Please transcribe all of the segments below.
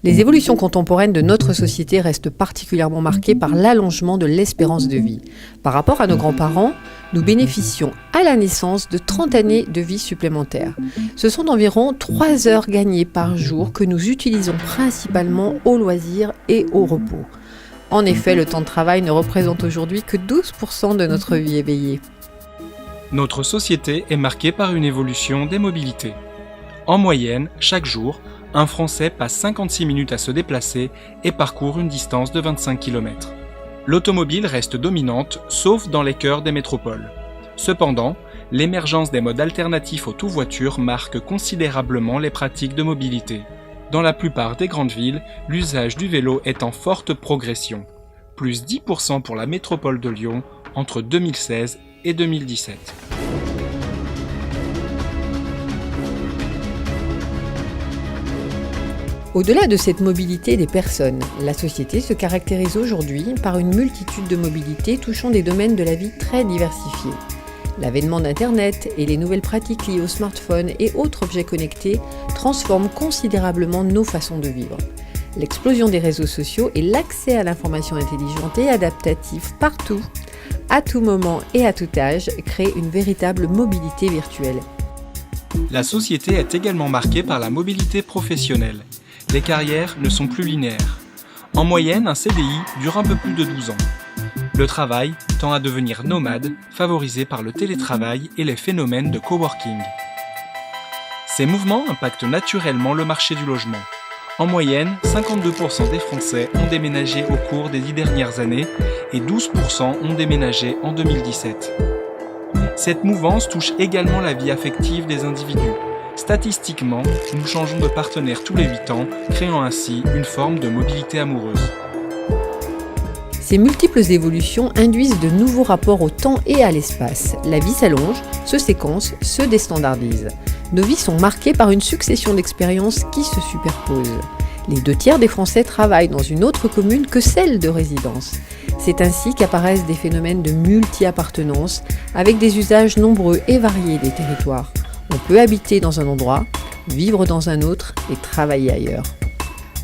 Les évolutions contemporaines de notre société restent particulièrement marquées par l'allongement de l'espérance de vie. Par rapport à nos grands-parents, nous bénéficions à la naissance de 30 années de vie supplémentaires. Ce sont environ 3 heures gagnées par jour que nous utilisons principalement au loisir et au repos. En effet, le temps de travail ne représente aujourd'hui que 12% de notre vie éveillée. Notre société est marquée par une évolution des mobilités. En moyenne, chaque jour, un Français passe 56 minutes à se déplacer et parcourt une distance de 25 km. L'automobile reste dominante, sauf dans les cœurs des métropoles. Cependant, l'émergence des modes alternatifs aux tout-voitures marque considérablement les pratiques de mobilité. Dans la plupart des grandes villes, l'usage du vélo est en forte progression. Plus 10% pour la métropole de Lyon entre 2016 et 2017. Au-delà de cette mobilité des personnes, la société se caractérise aujourd'hui par une multitude de mobilités touchant des domaines de la vie très diversifiés. L'avènement d'Internet et les nouvelles pratiques liées aux smartphones et autres objets connectés transforment considérablement nos façons de vivre. L'explosion des réseaux sociaux et l'accès à l'information intelligente et adaptative partout, à tout moment et à tout âge, créent une véritable mobilité virtuelle. La société est également marquée par la mobilité professionnelle. Les carrières ne sont plus linéaires. En moyenne, un CDI dure un peu plus de 12 ans. Le travail tend à devenir nomade, favorisé par le télétravail et les phénomènes de coworking. Ces mouvements impactent naturellement le marché du logement. En moyenne, 52% des Français ont déménagé au cours des 10 dernières années et 12% ont déménagé en 2017. Cette mouvance touche également la vie affective des individus. Statistiquement, nous changeons de partenaire tous les 8 ans, créant ainsi une forme de mobilité amoureuse. Ces multiples évolutions induisent de nouveaux rapports au temps et à l'espace. La vie s'allonge, se séquence, se déstandardise. Nos vies sont marquées par une succession d'expériences qui se superposent. Les 2/3 des Français travaillent dans une autre commune que celle de résidence. C'est ainsi qu'apparaissent des phénomènes de multi-appartenance, avec des usages nombreux et variés des territoires. On peut habiter dans un endroit, vivre dans un autre et travailler ailleurs.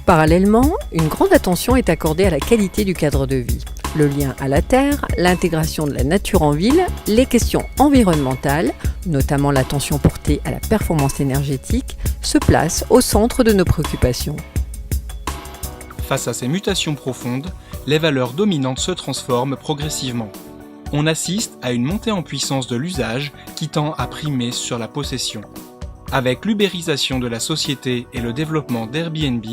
Parallèlement, une grande attention est accordée à la qualité du cadre de vie. Le lien à la terre, l'intégration de la nature en ville, les questions environnementales, notamment l'attention portée à la performance énergétique, se placent au centre de nos préoccupations. Face à ces mutations profondes, les valeurs dominantes se transforment progressivement. On assiste à une montée en puissance de l'usage qui tend à primer sur la possession. Avec l'ubérisation de la société et le développement d'Airbnb,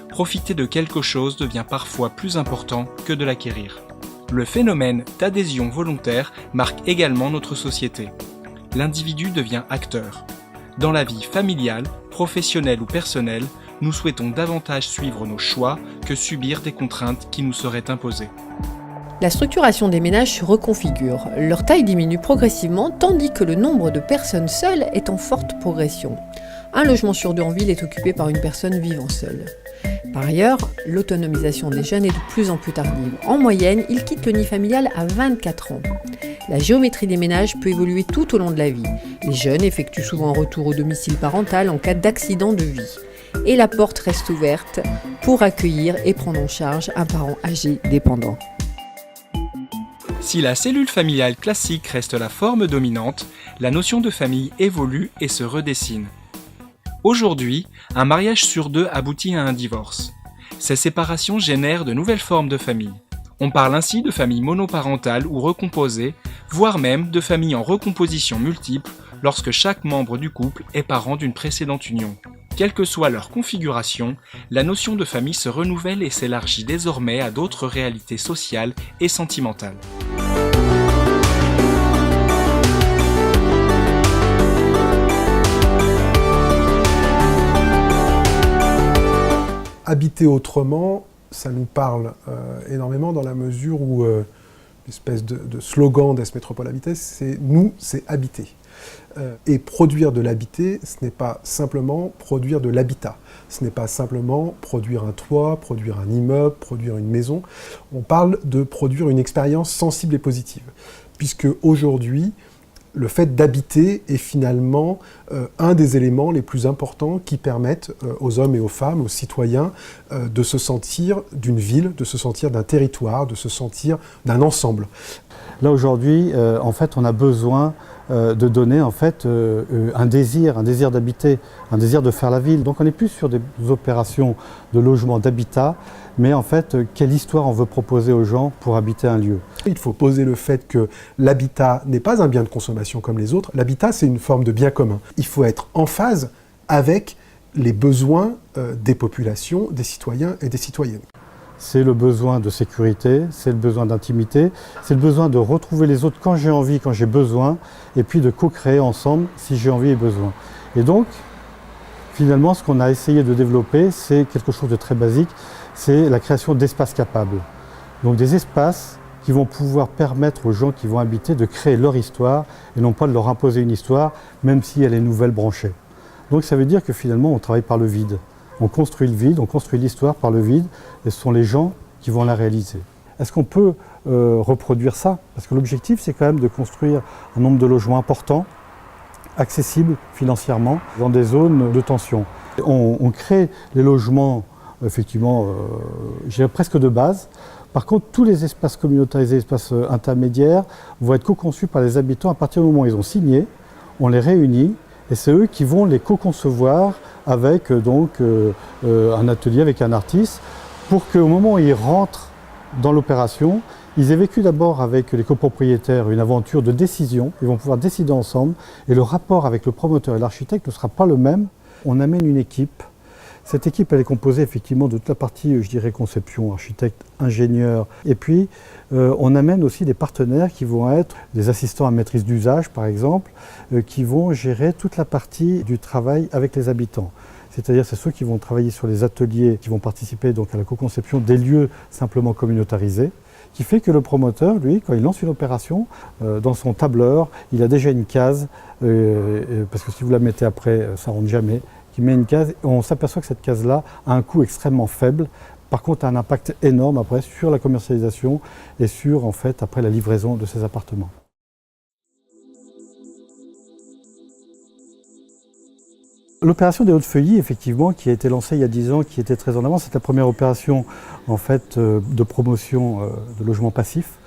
profiter de quelque chose devient parfois plus important que de l'acquérir. Le phénomène d'adhésion volontaire marque également notre société. L'individu devient acteur. Dans la vie familiale, professionnelle ou personnelle, nous souhaitons davantage suivre nos choix que subir des contraintes qui nous seraient imposées. La structuration des ménages se reconfigure. Leur taille diminue progressivement tandis que le nombre de personnes seules est en forte progression. Un logement sur 2 en ville est occupé par une personne vivant seule. Par ailleurs, l'autonomisation des jeunes est de plus en plus tardive. En moyenne, ils quittent le nid familial à 24 ans. La géométrie des ménages peut évoluer tout au long de la vie. Les jeunes effectuent souvent un retour au domicile parental en cas d'accident de vie. Et la porte reste ouverte pour accueillir et prendre en charge un parent âgé dépendant. Si la cellule familiale classique reste la forme dominante, la notion de famille évolue et se redessine. Aujourd'hui, un mariage sur 2 aboutit à un divorce. Ces séparations génèrent de nouvelles formes de famille. On parle ainsi de familles monoparentales ou recomposées, voire même de familles en recomposition multiple lorsque chaque membre du couple est parent d'une précédente union. Quelle que soit leur configuration, la notion de famille se renouvelle et s'élargit désormais à d'autres réalités sociales et sentimentales. Habiter autrement, ça nous parle énormément dans la mesure où l'espèce de slogan d'Est Métropole Habité, c'est « nous, c'est habiter ». Et produire de l'habité, ce n'est pas simplement produire de l'habitat. Ce n'est pas simplement produire un toit, produire un immeuble, produire une maison. On parle de produire une expérience sensible et positive. Puisque aujourd'hui, le fait d'habiter est finalement un des éléments les plus importants qui permettent aux hommes et aux femmes, aux citoyens, de se sentir d'une ville, de se sentir d'un territoire, de se sentir d'un ensemble. Là aujourd'hui, en fait, on a besoin de donner en fait un désir d'habiter, un désir de faire la ville. Donc on n'est plus sur des opérations de logement, d'habitat, mais en fait, quelle histoire on veut proposer aux gens pour habiter un lieu. Il faut poser le fait que l'habitat n'est pas un bien de consommation comme les autres. L'habitat, c'est une forme de bien commun. Il faut être en phase avec les besoins des populations, des citoyens et des citoyennes. C'est le besoin de sécurité, c'est le besoin d'intimité, c'est le besoin de retrouver les autres quand j'ai envie, quand j'ai besoin, et puis de co-créer ensemble si j'ai envie et besoin. Et donc, finalement, ce qu'on a essayé de développer, c'est quelque chose de très basique, c'est la création d'espaces capables. Donc des espaces qui vont pouvoir permettre aux gens qui vont habiter de créer leur histoire et non pas de leur imposer une histoire, même si elle est nouvelle branchée. Donc ça veut dire que finalement, on travaille par le vide. On construit le vide, on construit l'histoire par le vide, et ce sont les gens qui vont la réaliser. Est-ce qu'on peut reproduire ça? Parce que l'objectif, c'est quand même de construire un nombre de logements importants, accessibles financièrement, dans des zones de tension. On crée les logements, effectivement, je dirais presque de base. Par contre, tous les espaces communautarisés, espaces intermédiaires, vont être co-conçus par les habitants à partir du moment où ils ont signé, on les réunit, et c'est eux qui vont les co-concevoir avec un atelier avec un artiste pour qu'au moment où ils rentrent dans l'opération, ils aient vécu d'abord avec les copropriétaires une aventure de décision, ils vont pouvoir décider ensemble et le rapport avec le promoteur et l'architecte ne sera pas le même. On amène une équipe. Cette équipe, elle est composée effectivement de toute la partie, je dirais, conception, architecte, ingénieur. Et puis, on amène aussi des partenaires qui vont être des assistants à maîtrise d'usage, par exemple, qui vont gérer toute la partie du travail avec les habitants. C'est-à-dire, c'est ceux qui vont travailler sur les ateliers, qui vont participer donc à la co-conception des lieux simplement communautarisés, qui fait que le promoteur, lui, quand il lance une opération, dans son tableur, il a déjà une case, parce que si vous la mettez après, ça ne rentre jamais, qui met une case, on s'aperçoit que cette case-là a un coût extrêmement faible, par contre a un impact énorme après sur la commercialisation et sur en fait après la livraison de ces appartements. L'opération des Hautes-Feuillées, effectivement, qui a été lancée il y a 10 ans, qui était très en avant, c'est la première opération en fait de promotion de logement passif,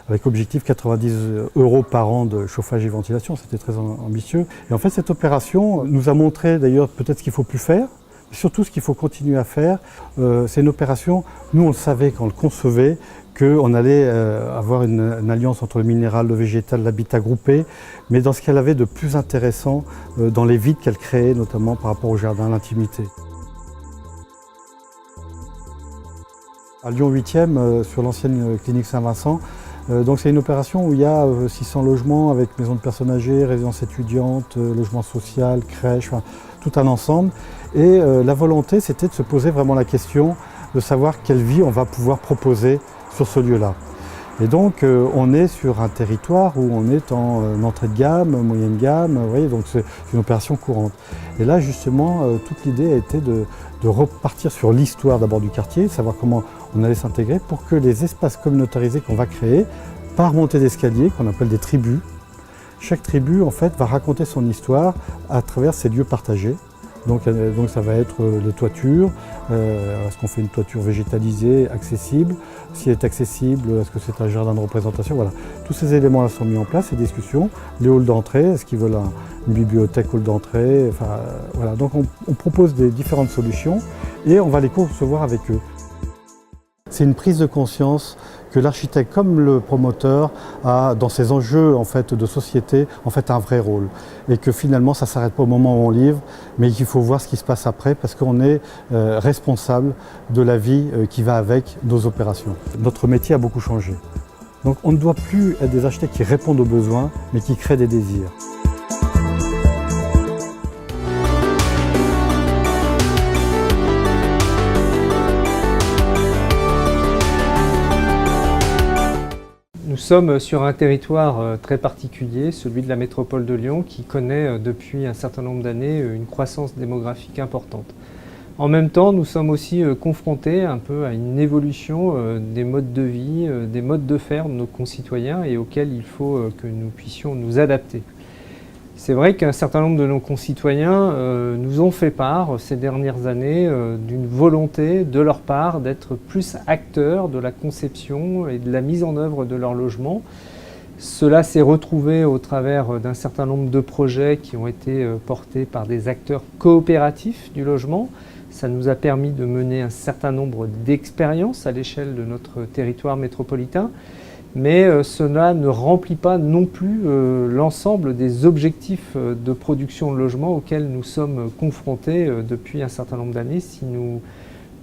avec objectif 90 € par an de chauffage et ventilation, c'était très ambitieux. Et en fait, cette opération nous a montré d'ailleurs peut-être ce qu'il ne faut plus faire, mais surtout ce qu'il faut continuer à faire. C'est une opération, nous on le savait quand on le concevait, qu'on allait avoir une alliance entre le minéral, le végétal, l'habitat groupé, mais dans ce qu'elle avait de plus intéressant dans les vides qu'elle créait, notamment par rapport au jardin, à l'intimité. À Lyon 8e, sur l'ancienne clinique Saint-Vincent, donc c'est une opération où il y a 600 logements avec maison de personnes âgées, résidence étudiante, logement social, crèche, enfin, tout un ensemble. Et la volonté, c'était de se poser vraiment la question de savoir quelle vie on va pouvoir proposer sur ce lieu-là. Et donc on est sur un territoire où on est en entrée de gamme, moyenne gamme, vous voyez, donc c'est une opération courante. Et là justement, toute l'idée a été de repartir sur l'histoire d'abord du quartier, de savoir comment on allait s'intégrer pour que les espaces communautarisés qu'on va créer, par montée d'escalier, qu'on appelle des tribus, chaque tribu en fait va raconter son histoire à travers ces lieux partagés. Donc ça va être les toitures, est-ce qu'on fait une toiture végétalisée, accessible? Si elle est accessible, est-ce que c'est un jardin de représentation? Voilà. Tous ces éléments-là sont mis en place, ces discussions. Les halls d'entrée, est-ce qu'ils veulent une bibliothèque hall d'entrée? Enfin, voilà. Donc on propose des différentes solutions et on va les concevoir avec eux. C'est une prise de conscience que l'architecte comme le promoteur a dans ses enjeux en fait, de société en fait, un vrai rôle. Et que finalement ça ne s'arrête pas au moment où on livre, mais qu'il faut voir ce qui se passe après parce qu'on est responsable de la vie qui va avec nos opérations. Notre métier a beaucoup changé. Donc on ne doit plus être des architectes qui répondent aux besoins, mais qui créent des désirs. Nous sommes sur un territoire très particulier, celui de la métropole de Lyon, qui connaît depuis un certain nombre d'années une croissance démographique importante. En même temps, nous sommes aussi confrontés un peu à une évolution des modes de vie, des modes de faire de nos concitoyens et auxquels il faut que nous puissions nous adapter. C'est vrai qu'un certain nombre de nos concitoyens nous ont fait part ces dernières années d'une volonté de leur part d'être plus acteurs de la conception et de la mise en œuvre de leur logement. Cela s'est retrouvé au travers d'un certain nombre de projets qui ont été portés par des acteurs coopératifs du logement. Ça nous a permis de mener un certain nombre d'expériences à l'échelle de notre territoire métropolitain. Mais cela ne remplit pas non plus l'ensemble des objectifs de production de logements auxquels nous sommes confrontés depuis un certain nombre d'années si nous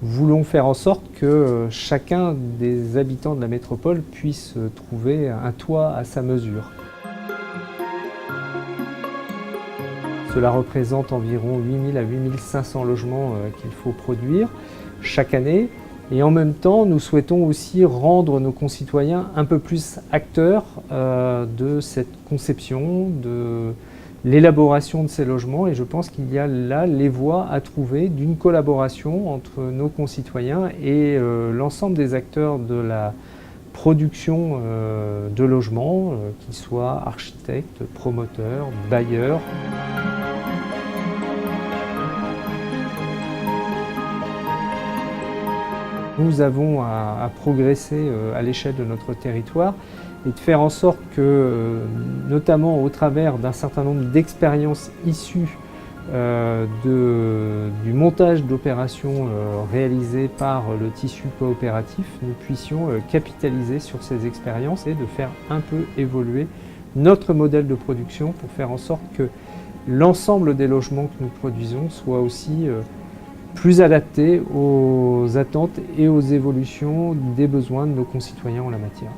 voulons faire en sorte que chacun des habitants de la métropole puisse trouver un toit à sa mesure. Cela représente environ 8 000 à 8 500 logements qu'il faut produire chaque année. Et en même temps, nous souhaitons aussi rendre nos concitoyens un peu plus acteurs de cette conception, de l'élaboration de ces logements. Et je pense qu'il y a là les voies à trouver d'une collaboration entre nos concitoyens et l'ensemble des acteurs de la production de logements, qu'ils soient architectes, promoteurs, bailleurs. Nous avons à progresser à l'échelle de notre territoire et de faire en sorte que, notamment au travers d'un certain nombre d'expériences issues du montage d'opérations réalisées par le tissu coopératif, nous puissions capitaliser sur ces expériences et de faire un peu évoluer notre modèle de production pour faire en sorte que l'ensemble des logements que nous produisons soient aussi plus adaptés aux attentes et aux évolutions des besoins de nos concitoyens en la matière.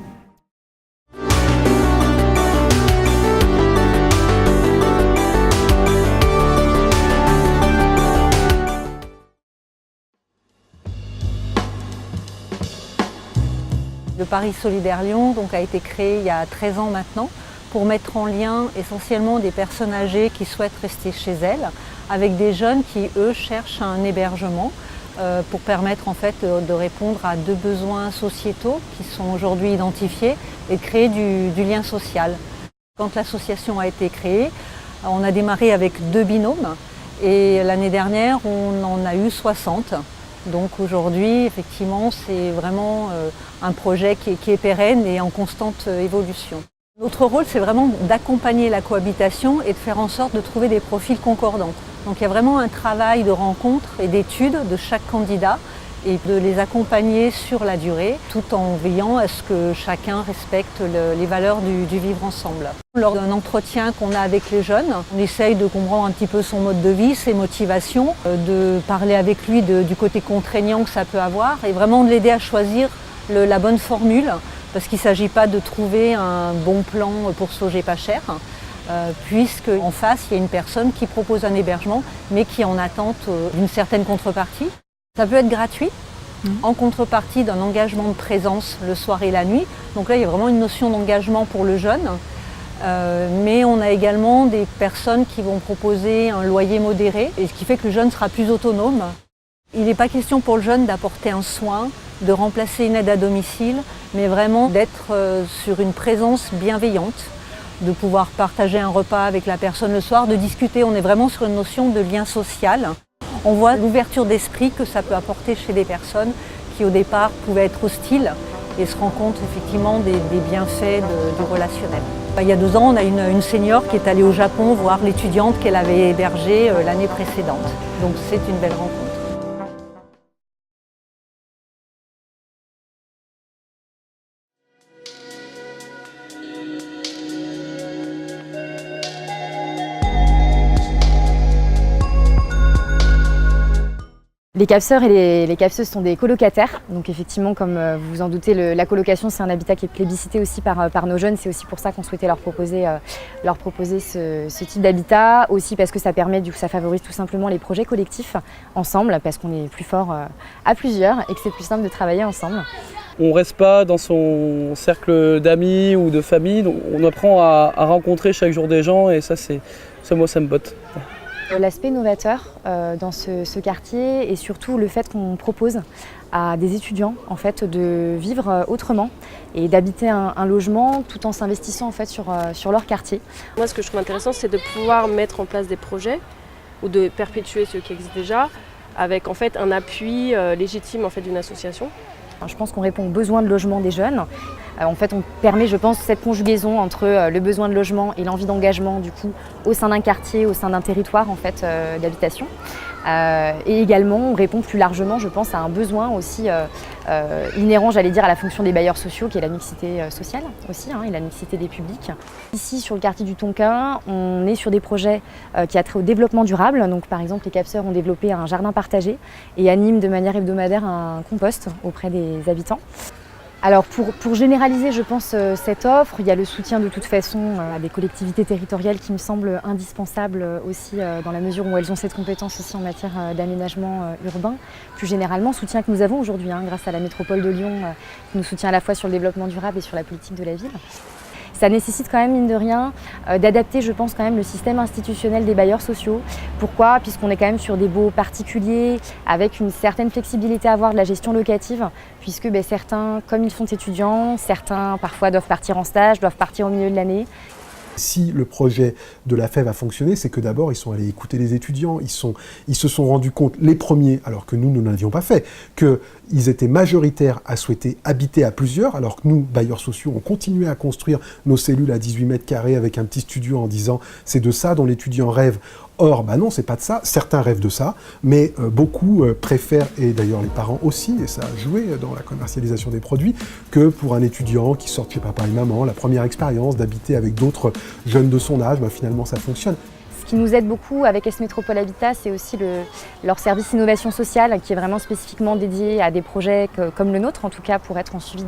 Le Paris Solidaire Lyon a été créé il y a 13 ans maintenant pour mettre en lien essentiellement des personnes âgées qui souhaitent rester chez elles avec des jeunes qui, eux, cherchent un hébergement pour permettre en fait de répondre à deux besoins sociétaux qui sont aujourd'hui identifiés et de créer du lien social. Quand l'association a été créée, on a démarré avec 2 binômes et l'année dernière, on en a eu 60. Donc aujourd'hui, effectivement, c'est vraiment un projet qui est pérenne et en constante évolution. Notre rôle, c'est vraiment d'accompagner la cohabitation et de faire en sorte de trouver des profils concordants. Donc il y a vraiment un travail de rencontre et d'étude de chaque candidat et de les accompagner sur la durée, tout en veillant à ce que chacun respecte les valeurs du vivre ensemble. Lors d'un entretien qu'on a avec les jeunes, on essaye de comprendre un petit peu son mode de vie, ses motivations, de parler avec lui du côté contraignant que ça peut avoir et vraiment de l'aider à choisir la bonne formule, parce qu'il ne s'agit pas de trouver un bon plan pour se loger pas cher, puisqu'en face, il y a une personne qui propose un hébergement, mais qui est en attente d'une certaine contrepartie. Ça peut être gratuit, en contrepartie d'un engagement de présence le soir et la nuit. Donc là, il y a vraiment une notion d'engagement pour le jeune. Mais on a également des personnes qui vont proposer un loyer modéré, et ce qui fait que le jeune sera plus autonome. Il n'est pas question pour le jeune d'apporter un soin, de remplacer une aide à domicile, mais vraiment d'être sur une présence bienveillante, de pouvoir partager un repas avec la personne le soir, de discuter. On est vraiment sur une notion de lien social. On voit l'ouverture d'esprit que ça peut apporter chez des personnes qui au départ pouvaient être hostiles et se rendent compte effectivement des bienfaits du relationnel. Il y a 2 ans, on a une senior qui est allée au Japon voir l'étudiante qu'elle avait hébergée l'année précédente. Donc c'est une belle rencontre. Les capseurs et les capseuses sont des colocataires, donc effectivement, comme vous vous en doutez, la colocation c'est un habitat qui est plébiscité aussi par nos jeunes. C'est aussi pour ça qu'on souhaitait leur proposer ce type d'habitat, aussi parce que ça permet, ça favorise tout simplement les projets collectifs ensemble, parce qu'on est plus fort à plusieurs et que c'est plus simple de travailler ensemble. On ne reste pas dans son cercle d'amis ou de famille, donc on apprend à rencontrer chaque jour des gens et ça moi ça me botte. L'aspect novateur dans ce quartier et surtout le fait qu'on propose à des étudiants en fait, de vivre autrement et d'habiter un logement tout en s'investissant en fait, sur leur quartier. Moi, ce que je trouve intéressant, c'est de pouvoir mettre en place des projets ou de perpétuer ceux qui existent déjà avec en fait, un appui légitime en fait, d'une association. Je pense qu'on répond aux besoins de logement des jeunes. En fait, on permet, je pense, cette conjugaison entre le besoin de logement et l'envie d'engagement du coup, au sein d'un quartier, au sein d'un territoire en fait, d'habitation. Et également, on répond plus largement, je pense, à un besoin aussi inhérent, j'allais dire, à la fonction des bailleurs sociaux, qui est la mixité sociale aussi, et la mixité des publics. Ici, sur le quartier du Tonkin, on est sur des projets qui a trait au développement durable. Donc, par exemple, les CAPSeurs ont développé un jardin partagé et animent de manière hebdomadaire un compost auprès des habitants. Alors pour généraliser, je pense, cette offre, il y a le soutien de toute façon à des collectivités territoriales qui me semble indispensable aussi dans la mesure où elles ont cette compétence aussi en matière d'aménagement urbain. Plus généralement, soutien que nous avons aujourd'hui grâce à la métropole de Lyon qui nous soutient à la fois sur le développement durable et sur la politique de la ville. Ça nécessite quand même, mine de rien, d'adapter, je pense, quand même le système institutionnel des bailleurs sociaux. Pourquoi ? Puisqu'on est quand même sur des baux particuliers, avec une certaine flexibilité à avoir de la gestion locative, puisque certains, comme ils sont étudiants, certains parfois doivent partir en stage, doivent partir au milieu de l'année. Si le projet de la FEV a fonctionné, c'est que d'abord ils sont allés écouter les étudiants, ils se sont rendus compte, les premiers, alors que nous ne l'avions pas fait, qu'ils étaient majoritaires à souhaiter habiter à plusieurs, alors que nous, bailleurs sociaux, on continuait à construire nos cellules à 18 mètres carrés avec un petit studio en disant c'est de ça dont l'étudiant rêve. Or, non, c'est pas de ça. Certains rêvent de ça, mais beaucoup préfèrent, et d'ailleurs les parents aussi, et ça a joué dans la commercialisation des produits, que pour un étudiant qui sort de chez papa et maman, la première expérience d'habiter avec d'autres jeunes de son âge, finalement ça fonctionne. Ce qui nous aide beaucoup avec S Métropole Habitat, c'est aussi leur service innovation sociale qui est vraiment spécifiquement dédié à des projets comme le nôtre, en tout cas pour être en suivi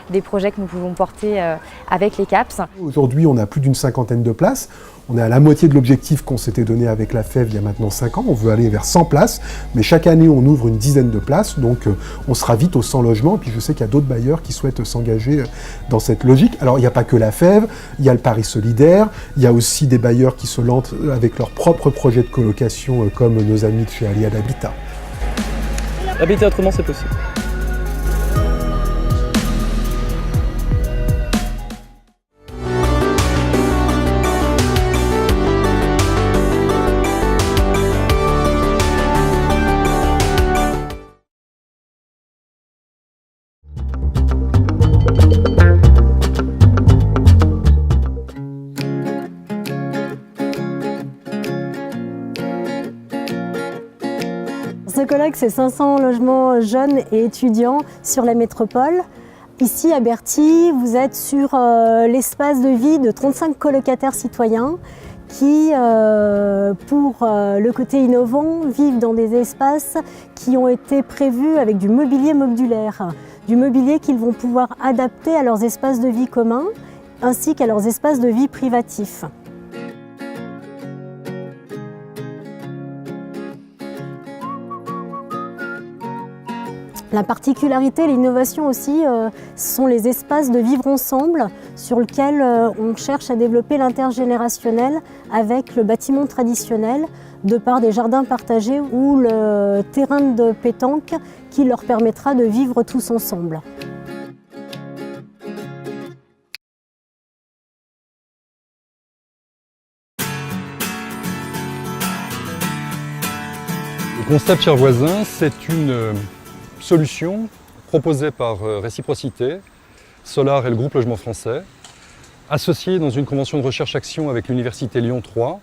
des projets que nous pouvons porter avec les CAPS. Aujourd'hui, on a plus d'une 50aine de places. On est à la moitié de l'objectif qu'on s'était donné avec la FEV il y a maintenant 5 ans. On veut aller vers 100 places, mais chaque année, on ouvre une dizaine de places. Donc, on sera vite aux 100 logements. Et puis, je sais qu'il y a d'autres bailleurs qui souhaitent s'engager dans cette logique. Alors, il n'y a pas que la FEV, il y a le Paris Solidaire, il y a aussi des bailleurs qui se lancent avec leurs propres projets de colocation, comme nos amis de chez Aliade Habitat. Habiter autrement, c'est possible. Ce colloque, c'est 500 logements jeunes et étudiants sur la métropole. Ici, à Berthier, vous êtes sur l'espace de vie de 35 colocataires citoyens qui, pour le côté innovant, vivent dans des espaces qui ont été prévus avec du mobilier modulaire. Du mobilier qu'ils vont pouvoir adapter à leurs espaces de vie communs ainsi qu'à leurs espaces de vie privatifs. La particularité, l'innovation aussi, sont les espaces de vivre ensemble sur lesquels on cherche à développer l'intergénérationnel avec le bâtiment traditionnel de par des jardins partagés ou le terrain de pétanque qui leur permettra de vivre tous ensemble. Le concept Chers Voisins, c'est une solution proposée par Réciprocité, Solar et le groupe Logement Français, associés dans une convention de recherche-action avec l'Université Lyon 3,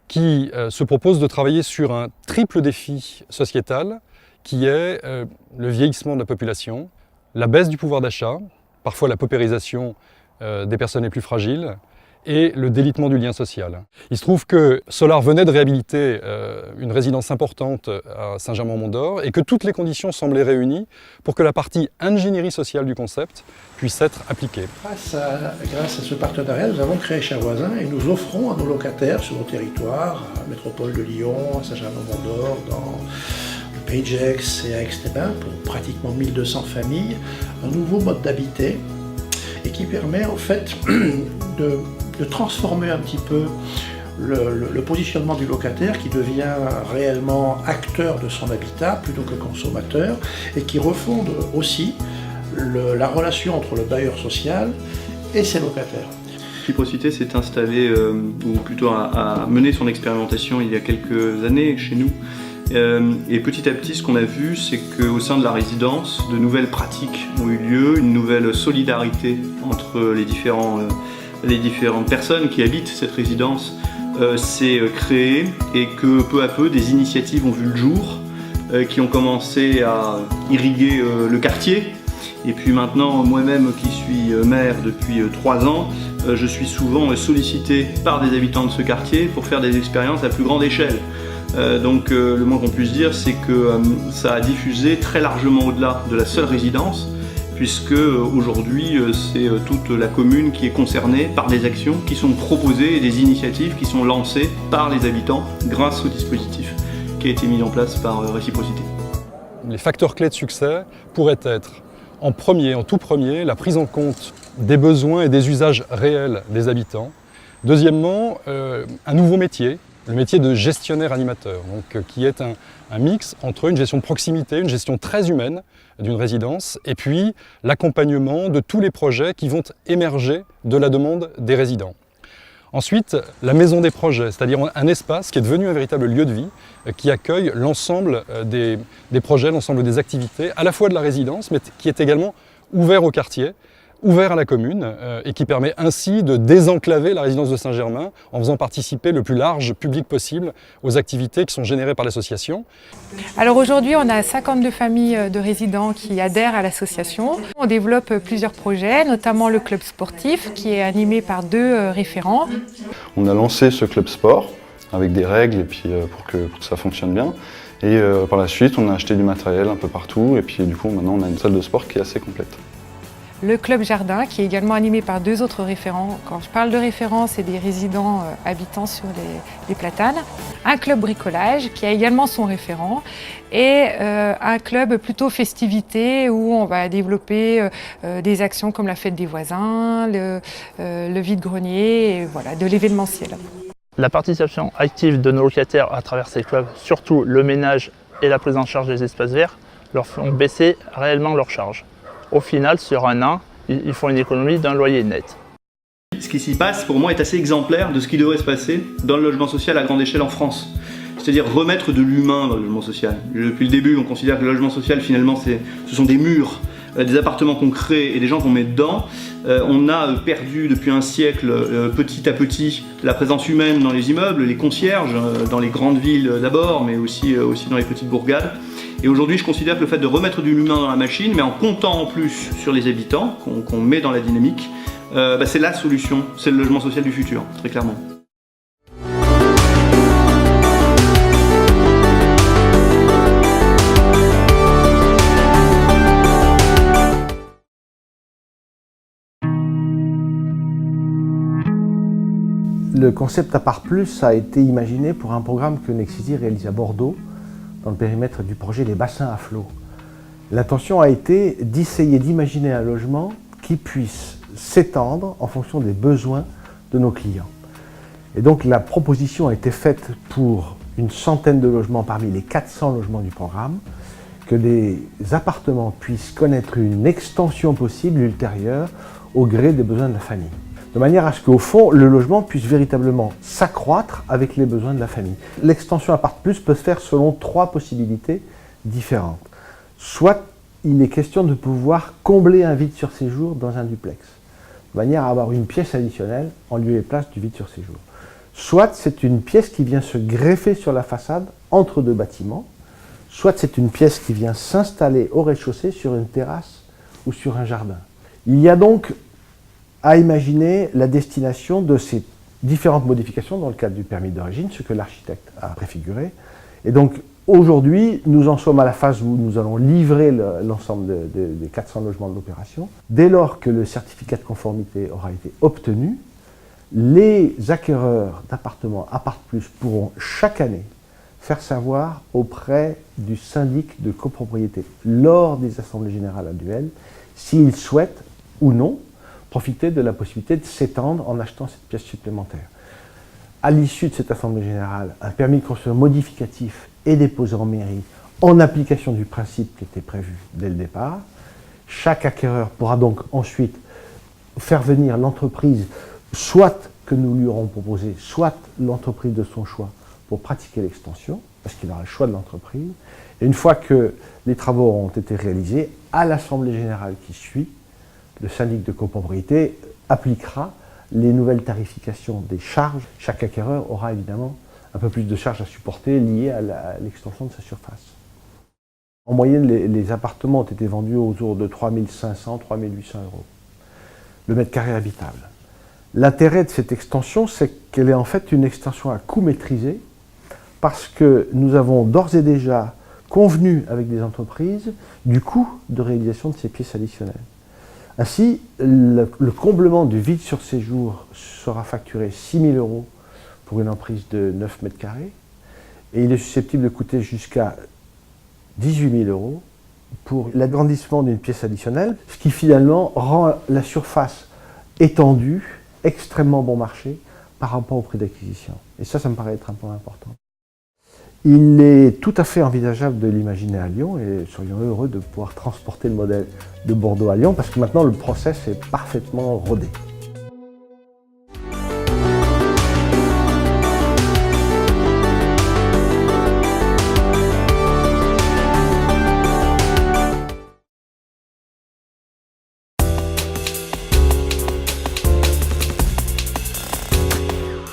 qui se propose de travailler sur un triple défi sociétal qui est le vieillissement de la population, la baisse du pouvoir d'achat, parfois la paupérisation des personnes les plus fragiles, et le délitement du lien social. Il se trouve que Solar venait de réhabiliter une résidence importante à Saint-Germain-Mont-d'Or et que toutes les conditions semblaient réunies pour que la partie ingénierie sociale du concept puisse être appliquée. Grâce à ce partenariat, nous avons créé Chers Voisins et nous offrons à nos locataires sur nos territoires, à la métropole de Lyon, à Saint-Germain-Mont-d'Or, dans le Pays de Gex et à Aix-les-Bains, pour pratiquement 1200 familles, un nouveau mode d'habiter et qui permet en fait de transformer un petit peu le positionnement du locataire qui devient réellement acteur de son habitat plutôt que consommateur et qui refonde aussi la relation entre le bailleur social et ses locataires. Reciprocité s'est installée, ou plutôt a mené son expérimentation il y a quelques années chez nous. Et petit à petit, ce qu'on a vu, c'est qu'au sein de la résidence, de nouvelles pratiques ont eu lieu, une nouvelle solidarité entre les différentes personnes qui habitent cette résidence s'est créée et que peu à peu, des initiatives ont vu le jour, qui ont commencé à irriguer le quartier. Et puis maintenant, moi-même qui suis maire depuis 3 ans, je suis souvent sollicité par des habitants de ce quartier pour faire des expériences à plus grande échelle. Donc le moins qu'on puisse dire, c'est que ça a diffusé très largement au-delà de la seule résidence, puisque aujourd'hui c'est toute la commune qui est concernée par des actions qui sont proposées et des initiatives qui sont lancées par les habitants grâce au dispositif qui a été mis en place par Reciprocité. Les facteurs clés de succès pourraient être en tout premier, la prise en compte des besoins et des usages réels des habitants. Deuxièmement, un nouveau métier, le métier de gestionnaire animateur, donc, qui est un mix entre une gestion de proximité, une gestion très humaine d'une résidence, et puis l'accompagnement de tous les projets qui vont émerger de la demande des résidents. Ensuite, la maison des projets, c'est-à-dire un espace qui est devenu un véritable lieu de vie, qui accueille l'ensemble des projets, l'ensemble des activités, à la fois de la résidence, mais qui est également ouvert au quartier, ouvert à la commune, et qui permet ainsi de désenclaver la résidence de Saint-Germain en faisant participer le plus large public possible aux activités qui sont générées par l'association. Alors aujourd'hui, on a 52 familles de résidents qui adhèrent à l'association. On développe plusieurs projets, notamment le club sportif qui est animé par 2 référents. On a lancé ce club sport avec des règles et puis pour que ça fonctionne bien. Et par la suite, on a acheté du matériel un peu partout et puis du coup, maintenant, on a une salle de sport qui est assez complète. Le club jardin qui est également animé par 2 autres référents. Quand je parle de référents, c'est des résidents habitant sur les platanes. Un club bricolage qui a également son référent et un club plutôt festivité où on va développer des actions comme la fête des voisins, le vide-grenier, et voilà, de l'événementiel. La participation active de nos locataires à travers ces clubs, surtout le ménage et la prise en charge des espaces verts, leur font baisser réellement leurs charges. Au final, sur un an, ils font une économie d'un loyer net. Ce qui s'y passe, pour moi, est assez exemplaire de ce qui devrait se passer dans le logement social à grande échelle en France. C'est-à-dire remettre de l'humain dans le logement social. Depuis le début, on considère que le logement social, finalement, ce sont des murs, des appartements qu'on crée et des gens qu'on met dedans. On a perdu depuis un siècle, petit à petit, la présence humaine dans les immeubles, les concierges, dans les grandes villes d'abord, mais aussi dans les petites bourgades. Et aujourd'hui, je considère que le fait de remettre de l'humain dans la machine, mais en comptant en plus sur les habitants, qu'on met dans la dynamique, c'est la solution, c'est le logement social du futur, très clairement. Le concept Appart Plus a été imaginé pour un programme que Nexity réalise à Bordeaux, dans le périmètre du projet Les Bassins à Flot. L'intention a été d'essayer d'imaginer un logement qui puisse s'étendre en fonction des besoins de nos clients. Et donc la proposition a été faite pour une centaine de logements parmi les 400 logements du programme, que les appartements puissent connaître une extension possible ultérieure au gré des besoins de la famille. De manière à ce qu'au fond, le logement puisse véritablement s'accroître avec les besoins de la famille. L'extension Appart Plus peut se faire selon 3 possibilités différentes. Soit il est question de pouvoir combler un vide sur séjour dans un duplex, de manière à avoir une pièce additionnelle en lieu et place du vide sur séjour. Soit c'est une pièce qui vient se greffer sur la façade entre 2 bâtiments, soit c'est une pièce qui vient s'installer au rez-de-chaussée sur une terrasse ou sur un jardin. Il y a donc à imaginer la destination de ces différentes modifications dans le cadre du permis d'origine, ce que l'architecte a préfiguré. Et donc aujourd'hui, nous en sommes à la phase où nous allons livrer l'ensemble des 400 logements de l'opération. Dès lors que le certificat de conformité aura été obtenu, les acquéreurs d'appartements Appart Plus pourront chaque année faire savoir auprès du syndic de copropriété lors des assemblées générales annuelles s'ils souhaitent ou non profiter de la possibilité de s'étendre en achetant cette pièce supplémentaire. à l'issue de cette assemblée générale, un permis de construire modificatif est déposé en mairie en application du principe qui était prévu dès le départ. Chaque acquéreur pourra donc ensuite faire venir l'entreprise, soit que nous lui aurons proposé, soit l'entreprise de son choix pour pratiquer l'extension, parce qu'il aura le choix de l'entreprise. Et une fois que les travaux auront été réalisés, à l'assemblée générale qui suit, le syndic de copropriété appliquera les nouvelles tarifications des charges. Chaque acquéreur aura évidemment un peu plus de charges à supporter liées à l'extension de sa surface. En moyenne, les appartements ont été vendus autour de 3 500, 3 800 euros le mètre carré habitable. L'intérêt de cette extension, c'est qu'elle est en fait une extension à coût maîtrisé, parce que nous avons d'ores et déjà convenu avec des entreprises du coût de réalisation de ces pièces additionnelles. Ainsi, le comblement du vide sur séjour sera facturé 6 000 euros pour une emprise de 9 mètres carrés, et il est susceptible de coûter jusqu'à 18 000 euros pour l'agrandissement d'une pièce additionnelle, ce qui finalement rend la surface étendue extrêmement bon marché par rapport au prix d'acquisition. Et ça me paraît être un point important. Il est tout à fait envisageable de l'imaginer à Lyon et soyons heureux de pouvoir transporter le modèle de Bordeaux à Lyon parce que maintenant le process est parfaitement rodé.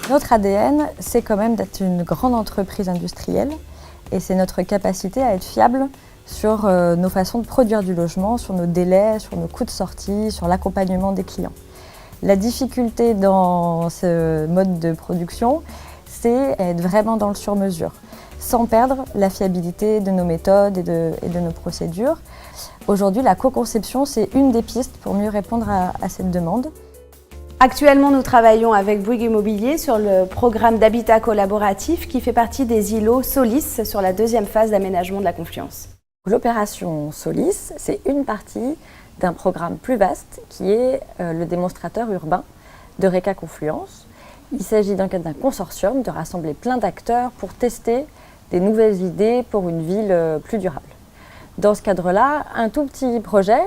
Notre ADN, c'est quand même d'être une grande entreprise industrielle et c'est notre capacité à être fiable sur nos façons de produire du logement, sur nos délais, sur nos coûts de sortie, sur l'accompagnement des clients. La difficulté dans ce mode de production, c'est être vraiment dans le sur-mesure, sans perdre la fiabilité de nos méthodes et de nos procédures. Aujourd'hui, la co-conception, c'est une des pistes pour mieux répondre à cette demande. Actuellement, nous travaillons avec Bouygues Immobilier sur le programme d'habitat collaboratif qui fait partie des îlots Solis sur la deuxième phase d'aménagement de la Confluence. L'opération Solis, c'est une partie d'un programme plus vaste qui est le démonstrateur urbain de Reka Confluence. Il s'agit d'un consortium de rassembler plein d'acteurs pour tester des nouvelles idées pour une ville plus durable. Dans ce cadre-là, un tout petit projet,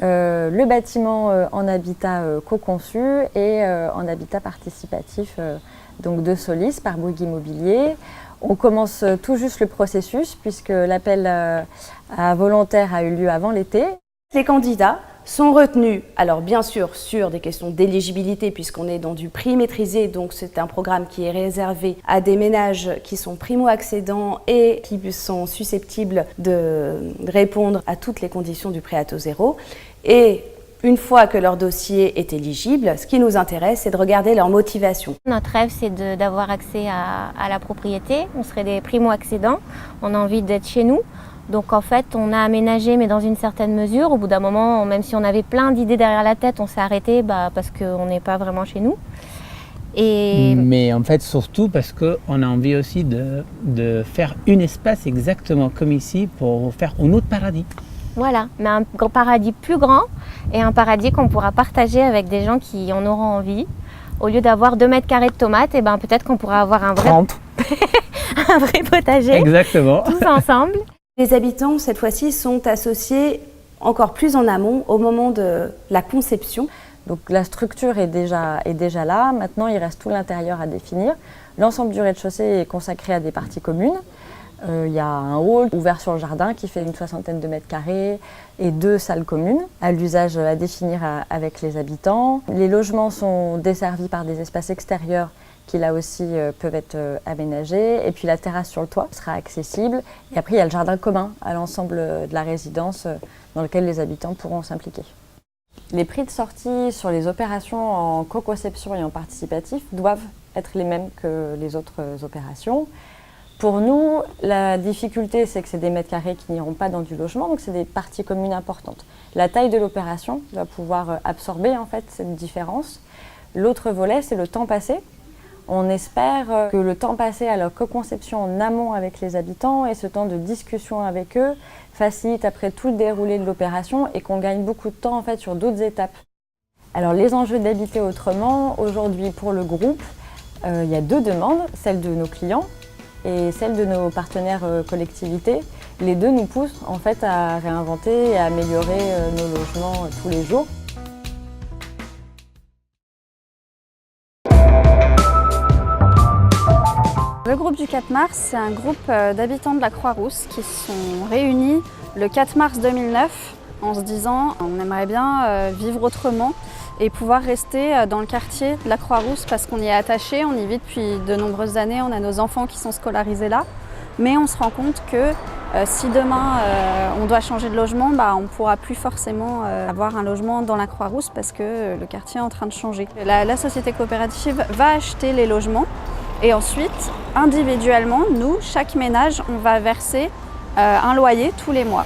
le bâtiment en habitat co-conçu et en habitat participatif donc de Solis par Bouygues Immobilier. On commence tout juste le processus puisque l'appel à volontaires a eu lieu avant l'été. Les candidats sont retenus, alors bien sûr sur des questions d'éligibilité puisqu'on est dans du prix maîtrisé, donc c'est un programme qui est réservé à des ménages qui sont primo-accédants et qui sont susceptibles de répondre à toutes les conditions du prêt à taux zéro. Et une fois que leur dossier est éligible, ce qui nous intéresse, c'est de regarder leur motivation. Notre rêve, c'est d'avoir accès à la propriété. On serait des primo-accédants, on a envie d'être chez nous. Donc en fait, on a aménagé, mais dans une certaine mesure. Au bout d'un moment, même si on avait plein d'idées derrière la tête, on s'est arrêté parce qu'on n'est pas vraiment chez nous. Mais en fait, surtout parce qu'on a envie aussi de faire un espace exactement comme ici pour faire un autre paradis. Voilà, mais un paradis plus grand et un paradis qu'on pourra partager avec des gens qui en auront envie. Au lieu d'avoir 2 mètres carrés de tomates, et peut-être qu'on pourra avoir un vrai potager. Exactement. Tous ensemble. Les habitants, cette fois-ci, sont associés encore plus en amont au moment de la conception. Donc la structure est déjà là. Maintenant, il reste tout l'intérieur à définir. L'ensemble du rez-de-chaussée est consacré à des parties communes. Il y a un hall ouvert sur le jardin qui fait une 60aine de mètres carrés et 2 salles communes à l'usage à définir avec les habitants. Les logements sont desservis par des espaces extérieurs qui là aussi peuvent être aménagés. Et puis la terrasse sur le toit sera accessible. Et après, il y a le jardin commun à l'ensemble de la résidence dans lequel les habitants pourront s'impliquer. Les prix de sortie sur les opérations en co-conception et en participatif doivent être les mêmes que les autres opérations. Pour nous, la difficulté, c'est que c'est des mètres carrés qui n'iront pas dans du logement, donc c'est des parties communes importantes. La taille de l'opération va pouvoir absorber en fait cette différence. L'autre volet, c'est le temps passé. On espère que le temps passé à la co-conception en amont avec les habitants et ce temps de discussion avec eux facilite après tout le déroulé de l'opération et qu'on gagne beaucoup de temps en fait sur d'autres étapes. Alors les enjeux d'habiter autrement, aujourd'hui pour le groupe, Il y a deux demandes, celle de nos clients et celle de nos partenaires collectivités. Les deux nous poussent en fait à réinventer et à améliorer nos logements tous les jours. Le groupe du 4 mars, c'est un groupe d'habitants de la Croix-Rousse qui se sont réunis le 4 mars 2009 en se disant on aimerait bien vivre autrement et pouvoir rester dans le quartier de la Croix-Rousse parce qu'on y est attaché, on y vit depuis de nombreuses années, on a nos enfants qui sont scolarisés là, mais on se rend compte que si demain on doit changer de logement, on ne pourra plus forcément avoir un logement dans la Croix-Rousse parce que le quartier est en train de changer. La société coopérative va acheter les logements et ensuite, individuellement, nous, chaque ménage, on va verser un loyer tous les mois.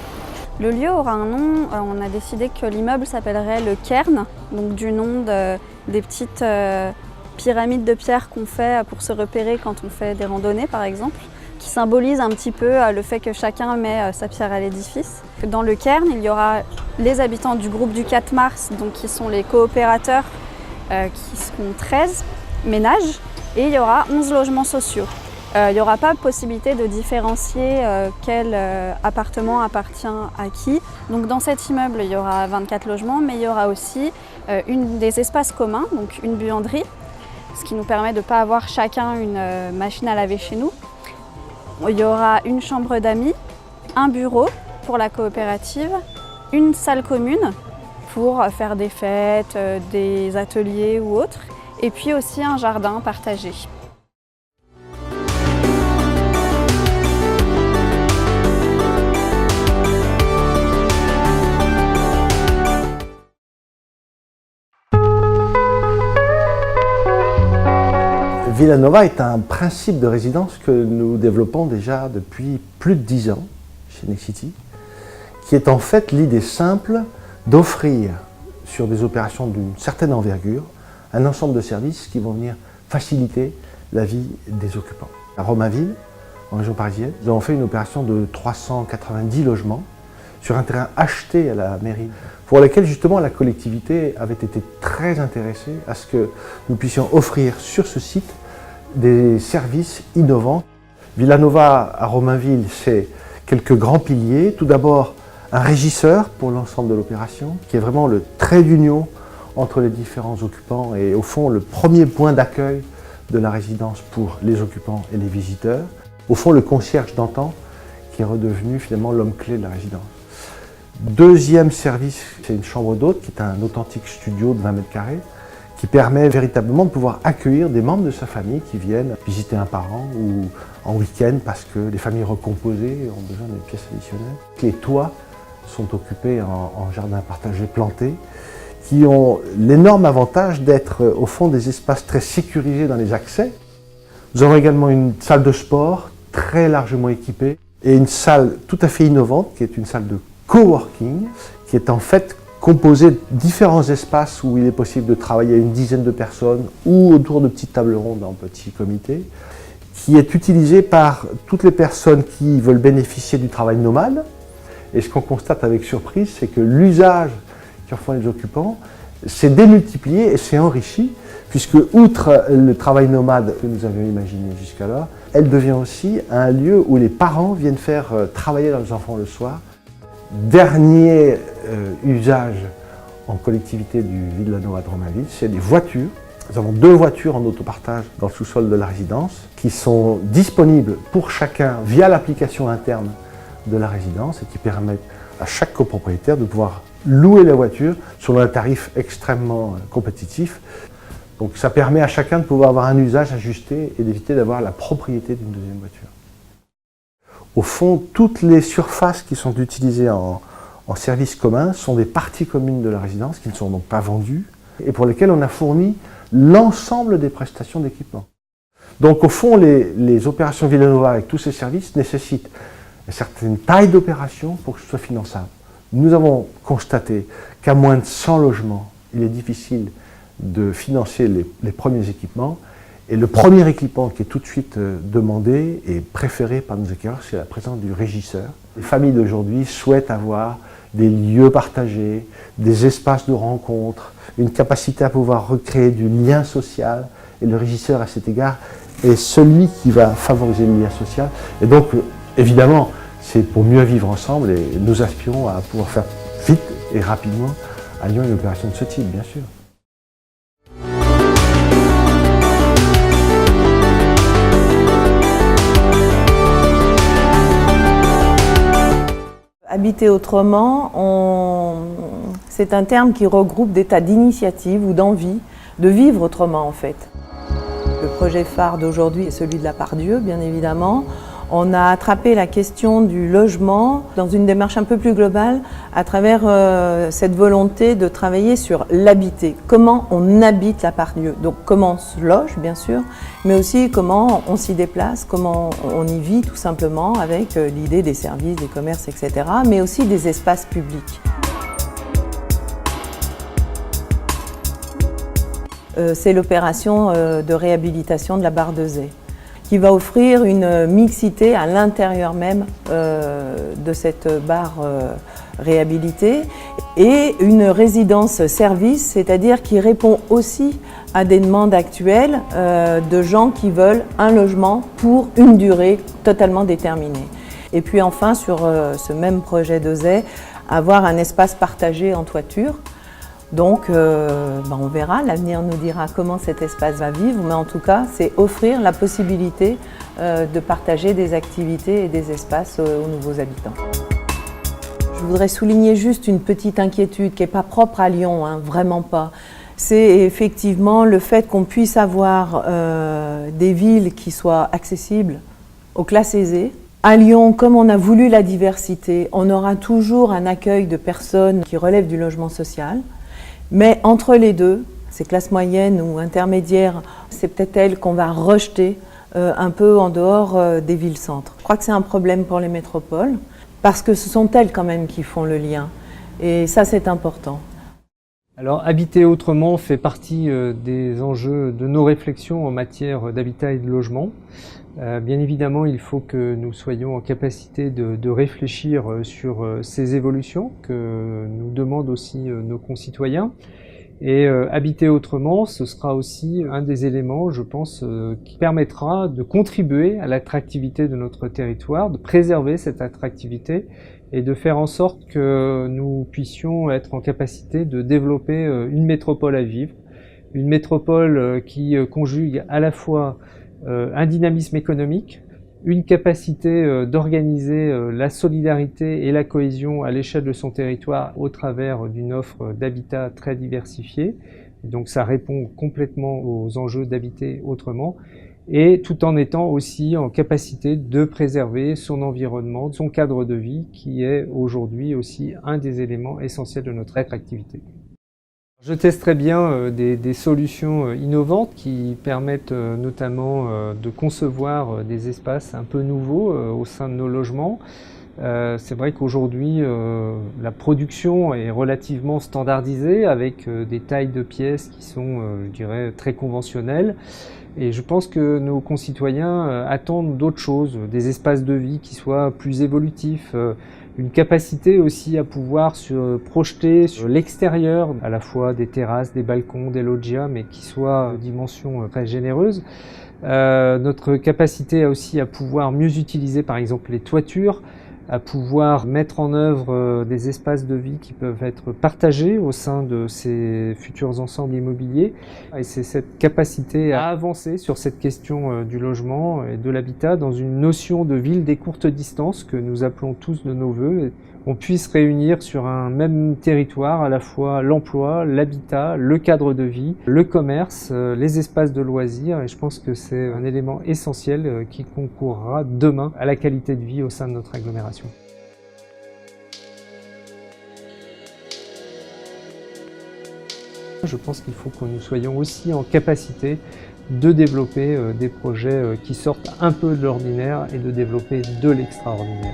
Le lieu aura un nom, on a décidé que l'immeuble s'appellerait le Cairn, donc du nom des petites pyramides de pierre qu'on fait pour se repérer quand on fait des randonnées par exemple, qui symbolise un petit peu le fait que chacun met sa pierre à l'édifice. Dans le Cairn, il y aura les habitants du groupe du 4 mars, donc qui sont les coopérateurs, qui seront 13 ménages, et il y aura 11 logements sociaux. Il n'y aura pas possibilité de différencier quel appartement appartient à qui. Donc dans cet immeuble, il y aura 24 logements, mais il y aura aussi des espaces communs, donc une buanderie, ce qui nous permet de ne pas avoir chacun une machine à laver chez nous. Il y aura une chambre d'amis, un bureau pour la coopérative, une salle commune pour faire des fêtes, des ateliers ou autres, et puis aussi un jardin partagé. Villanova est un principe de résidence que nous développons déjà depuis plus de 10 ans chez Nexity, qui est en fait l'idée simple d'offrir sur des opérations d'une certaine envergure un ensemble de services qui vont venir faciliter la vie des occupants. À Romainville, en région parisienne, nous avons fait une opération de 390 logements sur un terrain acheté à la mairie, pour lequel justement la collectivité avait été très intéressée à ce que nous puissions offrir sur ce site des services innovants. Villanova à Romainville, c'est quelques grands piliers. Tout d'abord, un régisseur pour l'ensemble de l'opération, qui est vraiment le trait d'union entre les différents occupants et au fond le premier point d'accueil de la résidence pour les occupants et les visiteurs. Au fond, le concierge d'antan, qui est redevenu finalement l'homme clé de la résidence. Deuxième service, c'est une chambre d'hôte qui est un authentique studio de 20 mètres carrés, qui permet véritablement de pouvoir accueillir des membres de sa famille qui viennent visiter un parent ou en week-end parce que les familles recomposées ont besoin d'une pièce additionnelle. Les toits sont occupés en jardin partagé planté, qui ont l'énorme avantage d'être au fond des espaces très sécurisés dans les accès. Nous avons également une salle de sport très largement équipée et une salle tout à fait innovante qui est une salle de coworking qui est en fait composée de différents espaces où il est possible de travailler à une dizaine de personnes ou autour de petites tables rondes en petits comités, qui est utilisée par toutes les personnes qui veulent bénéficier du travail nomade. Et ce qu'on constate avec surprise, c'est que l'usage qu'en font les occupants s'est démultiplié et s'est enrichi, puisque outre le travail nomade que nous avions imaginé jusqu'alors, elle devient aussi un lieu où les parents viennent faire travailler leurs enfants le soir. Dernier usage en collectivité du Villanova de Romainville, c'est les voitures. Nous avons 2 voitures en autopartage dans le sous-sol de la résidence qui sont disponibles pour chacun via l'application interne de la résidence et qui permettent à chaque copropriétaire de pouvoir louer la voiture sur un tarif extrêmement compétitif. Donc ça permet à chacun de pouvoir avoir un usage ajusté et d'éviter d'avoir la propriété d'une deuxième voiture. Au fond, toutes les surfaces qui sont utilisées en service commun sont des parties communes de la résidence qui ne sont donc pas vendues et pour lesquelles on a fourni l'ensemble des prestations d'équipement. Donc au fond, les opérations Villanova avec tous ces services nécessitent une certaine taille d'opération pour que ce soit finançable. Nous avons constaté qu'à moins de 100 logements, il est difficile de financer les premiers équipements. Et le premier équipement qui est tout de suite demandé et préféré par nos acquéreurs, c'est la présence du régisseur. Les familles d'aujourd'hui souhaitent avoir des lieux partagés, des espaces de rencontre, une capacité à pouvoir recréer du lien social Et le régisseur, à cet égard, est celui qui va favoriser le lien social. Et donc, évidemment, c'est pour mieux vivre ensemble et nous aspirons à pouvoir faire vite et rapidement à Lyon une opération de ce type, bien sûr. Habiter autrement, c'est un terme qui regroupe des tas d'initiatives ou d'envie de vivre autrement en fait. Le projet phare d'aujourd'hui est celui de la Part-Dieu, bien évidemment. On a attrapé la question du logement dans une démarche un peu plus globale à travers cette volonté de travailler sur l'habiter. Comment on habite la Part-Dieu. Donc comment on se loge, bien sûr, mais aussi comment on s'y déplace, comment on y vit tout simplement avec l'idée des services, des commerces, etc., mais aussi des espaces publics. C'est l'opération de réhabilitation de la Bar-de-Zay, qui va offrir une mixité à l'intérieur même de cette barre réhabilitée et une résidence-service, c'est-à-dire qui répond aussi à des demandes actuelles de gens qui veulent un logement pour une durée totalement déterminée. Et puis enfin, sur ce même projet de Zay, avoir un espace partagé en toiture. Donc on verra, l'avenir nous dira comment cet espace va vivre, mais en tout cas c'est offrir la possibilité de partager des activités et des espaces aux nouveaux habitants. Je voudrais souligner juste une petite inquiétude qui n'est pas propre à Lyon, hein, vraiment pas. C'est effectivement le fait qu'on puisse avoir des villes qui soient accessibles aux classes aisées. À Lyon, comme on a voulu la diversité, on aura toujours un accueil de personnes qui relèvent du logement social. Mais entre les deux, ces classes moyennes ou intermédiaires, c'est peut-être elles qu'on va rejeter un peu en dehors des villes-centres. Je crois que c'est un problème pour les métropoles, parce que ce sont elles quand même qui font le lien. Et ça, c'est important. Alors, habiter autrement fait partie des enjeux de nos réflexions en matière d'habitat et de logement. Bien évidemment, il faut que nous soyons en capacité de réfléchir sur ces évolutions que nous demandent aussi nos concitoyens. Et habiter autrement, ce sera aussi un des éléments, je pense, qui permettra de contribuer à l'attractivité de notre territoire, de préserver cette attractivité et de faire en sorte que nous puissions être en capacité de développer une métropole à vivre, une métropole qui conjugue à la fois un dynamisme économique, une capacité d'organiser la solidarité et la cohésion à l'échelle de son territoire au travers d'une offre d'habitat très diversifiée. Et donc ça répond complètement aux enjeux d'habiter autrement, et tout en étant aussi en capacité de préserver son environnement, son cadre de vie, qui est aujourd'hui aussi un des éléments essentiels de notre attractivité. Je testerai bien des solutions innovantes qui permettent notamment de concevoir des espaces un peu nouveaux au sein de nos logements. C'est vrai qu'aujourd'hui, la production est relativement standardisée avec des tailles de pièces qui sont, je dirais, très conventionnelles. Et je pense que nos concitoyens attendent d'autres choses, des espaces de vie qui soient plus évolutifs, une capacité aussi à pouvoir se projeter sur l'extérieur, à la fois des terrasses, des balcons, des loggias, mais qui soient de dimension très généreuse. Notre capacité aussi à pouvoir mieux utiliser par exemple les toitures, à pouvoir mettre en œuvre des espaces de vie qui peuvent être partagés au sein de ces futurs ensembles immobiliers. Et c'est cette capacité à avancer sur cette question du logement et de l'habitat dans une notion de ville des courtes distances que nous appelons tous de nos voeux. On puisse réunir sur un même territoire à la fois l'emploi, l'habitat, le cadre de vie, le commerce, les espaces de loisirs, et je pense que c'est un élément essentiel qui concourra demain à la qualité de vie au sein de notre agglomération. Je pense qu'il faut que nous soyons aussi en capacité de développer des projets qui sortent un peu de l'ordinaire et de développer de l'extraordinaire.